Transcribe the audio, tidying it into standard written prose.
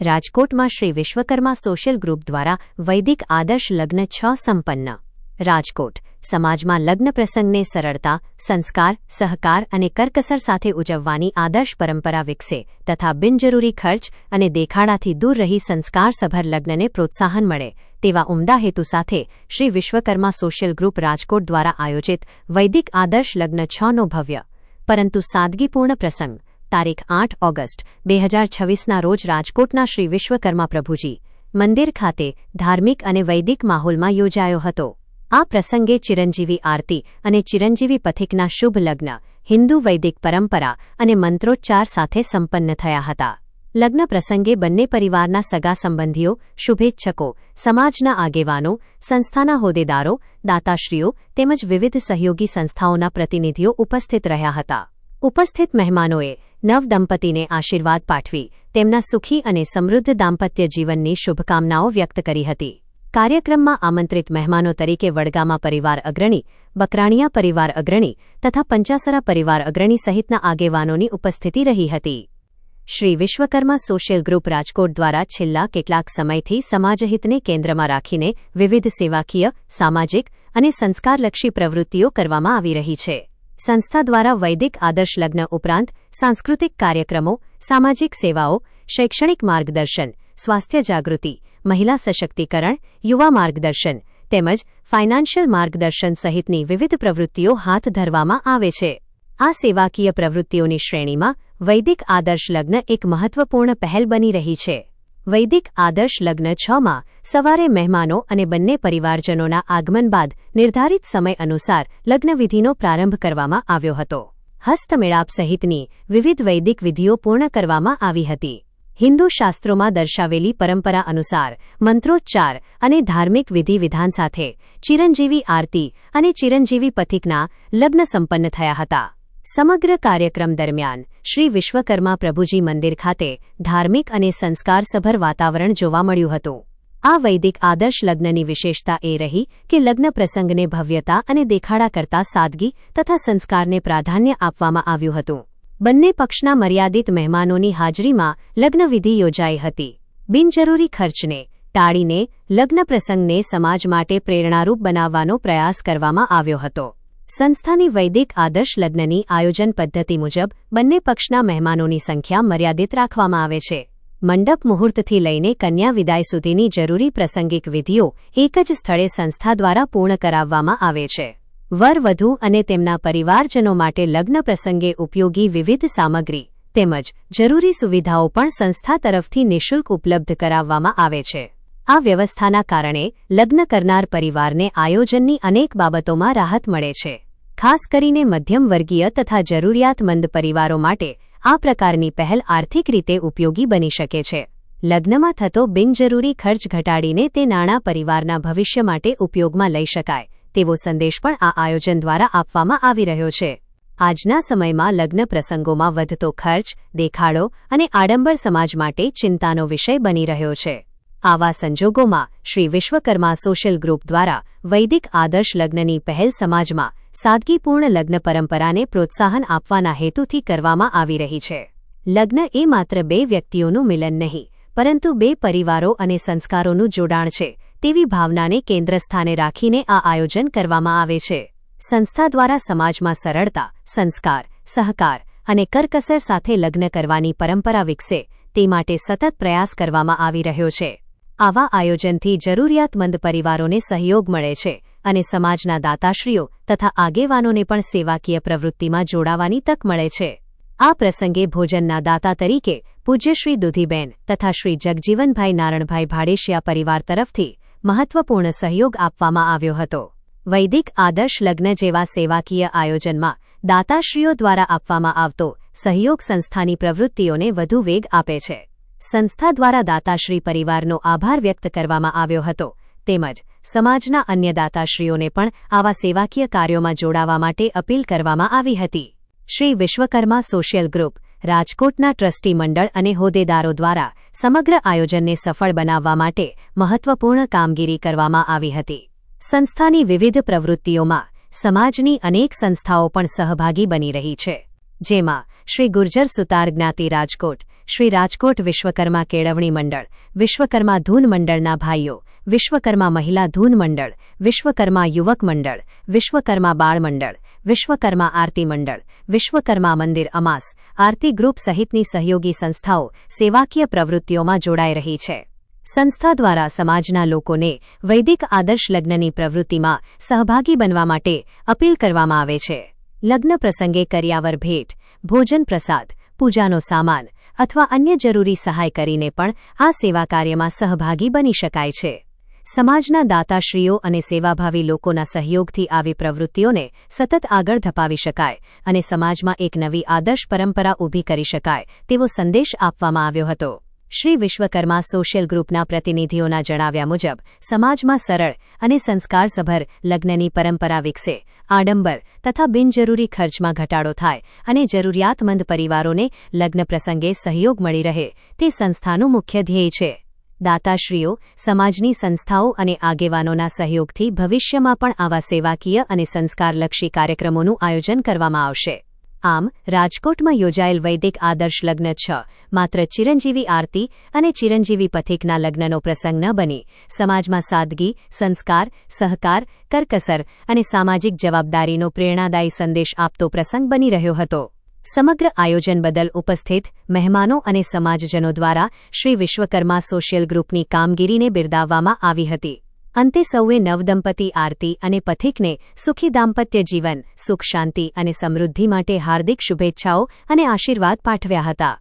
રાજકોટમાં Shri Vishwakarma social group દ્વારા વૈદિક આદર્શ લગ્ન 6 સંપન્ન. રાજકોટ સમાજમાં લગ્ન પ્રસંગને સરળતા, સંસ્કાર, સહકાર અને કરકસર સાથે ઉજવવાની આદર્શ પરંપરા વિકસે તથા બિનજરૂરી ખર્ચ અને દેખાડાથી દૂર રહી સંસ્કારસભર લગ્નને પ્રોત્સાહન મળે તેવા ઉમદા હેતુ સાથે શ્રી વિશ્વકર્મા સોશિયલ ગ્રુપ રાજકોટ દ્વારા આયોજિત વૈદિક આદર્શ લગ્ન 6નો ભવ્ય પરંતુ સાદગીપૂર્ણ પ્રસંગ તારીખ 8 ઓગસ્ટ 2026ના રોજ રાજકોટના શ્રી વિશ્વકર્મા પ્રભુજી મંદિર ખાતે ધાર્મિક અને વૈદિક માહોલમાં યોજાયો હતો. આ પ્રસંગે ચિરંજીવી આરતી અને ચિરંજીવી પથિકના શુભ લગ્ન હિન્દુ વૈદિક પરંપરા અને મંત્રોચ્ચાર સાથે સંપન્ન થયા હતા. લગ્ન પ્રસંગે બંને પરિવારના સગા સંબંધીઓ, શુભેચ્છકો, સમાજના આગેવાનો, સંસ્થાના હોદ્દેદારો, દાતાશ્રીઓ તેમજ વિવિધ સહયોગી સંસ્થાઓના પ્રતિનિધિઓ ઉપસ્થિત રહ્યા હતા. ઉપસ્થિત મહેમાનોએ નવદંપતીને આશીર્વાદ પાઠવી તેમના સુખી અને સમૃદ્ધ દાંપત્ય જીવનની શુભકામનાઓ વ્યક્ત કરી હતી. કાર્યક્રમમાં આમંત્રિત મહેમાનો તરીકે વડગામા પરિવાર અગ્રણી, બકરાણીયા પરિવાર અગ્રણી તથા પંચાસરા પરિવાર અગ્રણી સહિતના આગેવાનોની ઉપસ્થિતિ રહી હતી. શ્રી વિશ્વકર્મા સોશિયલ ગ્રુપ રાજકોટ દ્વારા છેલ્લા કેટલાક સમયથી સમાજહિતને કેન્દ્રમાં રાખીને વિવિધ સેવાકીય, સામાજિક અને સંસ્કારલક્ષી પ્રવૃત્તિઓ કરવામાં આવી રહી છે. સંસ્થા દ્વારા વૈદિક આદર્શ લગ્ન ઉપરાંત સાંસ્કૃતિક કાર્યક્રમો, સામાજિક સેવાઓ, શૈક્ષણિક માર્ગદર્શન, સ્વાસ્થ્ય જાગૃતિ, મહિલા સશક્તિકરણ, યુવા માર્ગદર્શન તેમજ ફાઇનાન્શિયલ માર્ગદર્શન સહિતની વિવિધ પ્રવૃત્તિઓ હાથ ધરવામાં આવે છે. આ સેવાકીય પ્રવૃત્તિઓની શ્રેણીમાં વૈદિક આદર્શ લગ્ન એક મહત્વપૂર્ણ પહેલ બની રહી છે. વૈદિક આદર્શ લગ્ન 6માં સવારે મહેમાનો અને બંને પરિવારજનોના આગમન બાદ નિર્ધારિત સમય અનુસાર લગ્નવિધિનો પ્રારંભ કરવામાં આવ્યો હતો. હસ્તમેળાપ સહિતની વિવિધ વૈદિક વિધિઓ પૂર્ણ કરવામાં આવી હતી. હિન્દુ શાસ્ત્રોમાં દર્શાવેલી પરંપરા અનુસાર મંત્રોચ્ચાર અને ધાર્મિક વિધિ વિધાન સાથે ચિરંજીવી આરતી અને ચિરંજીવી પથિકના લગ્ન સંપન્ન થયા હતા. સમગ્ર કાર્યક્રમ દરમિયાન શ્રી વિશ્વકર્મા પ્રભુજી મંદિર ખાતે ધાર્મિક અને સંસ્કારસભર વાતાવરણ જોવા મળ્યું હતું. આ વૈદિક આદર્શ લગ્નની વિશેષતા એ રહી કે લગ્ન પ્રસંગને ભવ્યતા અને દેખાડા કરતા સાદગી તથા સંસ્કારને પ્રાધાન્ય આપવામાં આવ્યું હતું. બંને પક્ષના મર્યાદિત મહેમાનોની હાજરીમાં લગ્નવિધિ યોજાઈ હતી. બિનજરૂરી ખર્ચને ટાળીને લગ્ન પ્રસંગને સમાજ માટે પ્રેરણારૂપ બનાવવાનો પ્રયાસ કરવામાં આવ્યો હતો. સંસ્થાની વૈદિક આદર્શ લગ્નની આયોજન પદ્ધતિ મુજબ બંને પક્ષના મહેમાનોની સંખ્યા મર્યાદિત રાખવામાં આવે છે. મંડપ મુહૂર્તથી લઈને કન્યા વિદાય સુધીની જરૂરી પ્રાસંગિક વિધિઓ એક જ સ્થળે સંસ્થા દ્વારા પૂર્ણ કરાવવામાં આવે છે. વર-વધુ અને તેમના પરિવારજનો માટે લગ્ન પ્રસંગે ઉપયોગી વિવિધ સામગ્રી તેમજ જરૂરી સુવિધાઓ પણ સંસ્થા તરફથી નિઃશુલ્ક ઉપલબ્ધ કરાવવામાં આવે છે. આ વ્યવસ્થાના કારણે લગ્ન કરનાર પરિવારને આયોજનની અનેક બાબતોમાં રાહત મળે છે. ખાસ કરીને મધ્યમવર્ગીય તથા જરૂરિયાતમંદ પરિવારો માટે આ પ્રકારની પહેલ આર્થિક રીતે ઉપયોગી બની શકે છે. લગ્નમાં થતો બિનજરૂરી ખર્ચ ઘટાડીને તે નાણાં પરિવારના ભવિષ્ય માટે ઉપયોગમાં લઈ શકાય તેવો સંદેશ પણ આ આયોજન દ્વારા આપવામાં આવી રહ્યો છે. આજના સમયમાં લગ્ન પ્રસંગોમાં વધતો ખર્ચ, દેખાડો અને આડંબર સમાજ માટે ચિંતાનો વિષય બની રહ્યો છે. આવા સંજોગોમાં શ્રી વિશ્વકર્મા સોશિયલ ગ્રુપ દ્વારા વૈદિક આદર્શ લગ્નની પહેલ સમાજમાં સાદગીપૂર્ણ લગ્ન પરંપરાને પ્રોત્સાહન આપવાના હેતુથી કરવામાં આવી રહી છે. લગ્ન એ માત્ર બે વ્યક્તિઓનું મિલન નહીં, પરંતુ બે પરિવારો અને સંસ્કારોનું જોડાણ છે તેવી ભાવનાને કેન્દ્રસ્થાને રાખીને આ આયોજન કરવામાં આવે છે. સંસ્થા દ્વારા સમાજમાં સરળતા, સંસ્કાર, સહકાર અને કરકસર સાથે લગ્ન કરવાની પરંપરા વિકસે તે માટે સતત પ્રયાસ કરવામાં આવી રહ્યો છે. આવા આયોજનથી જરૂરિયાતમંદ પરિવારોને સહયોગ મળે છે અને સમાજના દાતાશ્રીઓ તથા આગેવાનોને પણ સેવાકીય પ્રવૃત્તિમાં જોડાવાની તક મળે છે. આ પ્રસંગે ભોજનના દાતા તરીકે પૂજ્ય શ્રી દુધીબેન તથા શ્રી જગજીવનભાઈ નારણભાઈ ભાડેશિયા પરિવાર તરફથી મહત્વપૂર્ણ સહયોગ આપવામાં આવ્યો હતો. વૈદિક આદર્શ લગ્ન જેવા સેવાકીય આયોજનમાં દાતાશ્રીઓ દ્વારા આપવામાં આવતો સહયોગ સંસ્થાની પ્રવૃત્તિઓને વધુ વેગ આપે છે. સંસ્થા દ્વારા દાતાશ્રી પરિવારનો આભાર વ્યક્ત કરવામાં આવ્યો હતો તેમજ સમાજના અન્ય દાતાશ્રીઓને પણ આવા સેવાકીય કાર્યોમાં જોડાવા માટે અપીલ કરવામાં આવી હતી. શ્રી વિશ્વકર્મા સોશિયલ ગ્રુપ રાજકોટના ટ્રસ્ટી મંડળ અને હોદ્દેદારો દ્વારા સમગ્ર આયોજનને સફળ બનાવવા માટે મહત્વપૂર્ણ કામગીરી કરવામાં આવી હતી. સંસ્થાની વિવિધ પ્રવૃત્તિઓમાં સમાજની અનેક સંસ્થાઓ પણ સહભાગી બની રહી છે. જેમાં શ્રી ગુર્જર સુતાર જ્ઞાતિ રાજકોટ, શ્રી રાજકોટ વિશ્વકર્મા કેળવણી મંડળ, વિશ્વકર્મા ધૂન મંડળના ભાઈઓ, વિશ્વકર્મા મહિલા ધૂન મંડળ, વિશ્વકર્મા યુવક મંડળ, વિશ્વકર્મા બાળ મંડળ, વિશ્વકર્મા આરતી મંડળ, વિશ્વકર્મા મંદિર અમાસ, આરતી ગ્રુપ સહિતની સહયોગી સંસ્થાઓ સેવાકીય પ્રવૃત્તિઓમાં જોડાઈ રહી છે. સંસ્થા દ્વારા સમાજના લોકોને વૈદિક આદર્શ લગ્નની પ્રવૃત્તિમાં સહભાગી બનવા માટે અપીલ કરવામાં આવે છે. લગ્ન પ્રસંગે કરિયાવર ભેટ, ભોજન પ્રસાદ, પૂજાનો સામાન અથવા અન્ય જરૂરી સહાય કરીને પણ આ સેવા કાર્યમાં સહભાગી બની શકાય છે. સમાજના દાતાશ્રીઓ અને સેવાભાવી લોકોના સહયોગથી આવી પ્રવૃત્તિઓને સતત આગળ ધપાવી શકાય અને સમાજમાં એક નવી આદર્શ પરંપરા ઊભી કરી શકાય તેવો સંદેશ આપવામાં આવ્યો હતો. શ્રી વિશ્વકર્મા સોશિયલ ગ્રુપના પ્રતિનિધિઓના જણાવ્યા મુજબ સમાજમાં સરળ અને સંસ્કારસભર લગ્નની પરંપરા વિકસે, આડંબર તથા બિનજરૂરી ખર્ચમાં ઘટાડો થાય અને જરૂરિયાતમંદ પરિવારોને લગ્ન પ્રસંગે સહયોગ મળી રહે તે સંસ્થાનું મુખ્ય ધ્યેય છે. દાતાશ્રીઓ, સમાજની સંસ્થાઓ અને આગેવાનોના સહયોગથી ભવિષ્યમાં પણ આવા સેવાકીય અને સંસ્કારલક્ષી કાર્યક્રમોનું આયોજન કરવામાં આવશે. આમ, રાજકોટમાં યોજાયેલ વૈદિક આદર્શ લગ્ન 6 માત્ર ચિરંજીવી આરતી અને ચિરંજીવી પથિકના લગ્નનો પ્રસંગ ન બની સમાજમાં સાદગી, સંસ્કાર, સહકાર, કરકસર અને સામાજિક જવાબદારીનો પ્રેરણાદાયી સંદેશ આપતો પ્રસંગ બની રહ્યો હતો. સમગ્ર આયોજન બદલ ઉપસ્થિત મહેમાનો અને સમાજજનો દ્વારા શ્રી વિશ્વકર્મા સોશિયલ ગ્રુપની કામગીરીને બિરદાવવામાં આવી હતી. અંતે સૌએ નવદંપતિ આરતી અને પથિકને સુખી દાંપત્ય જીવન, સુખ શાંતિ અને સમૃદ્ધિ માટે હાર્દિક શુભેચ્છાઓ અને આશીર્વાદ પાઠવ્યા હતા.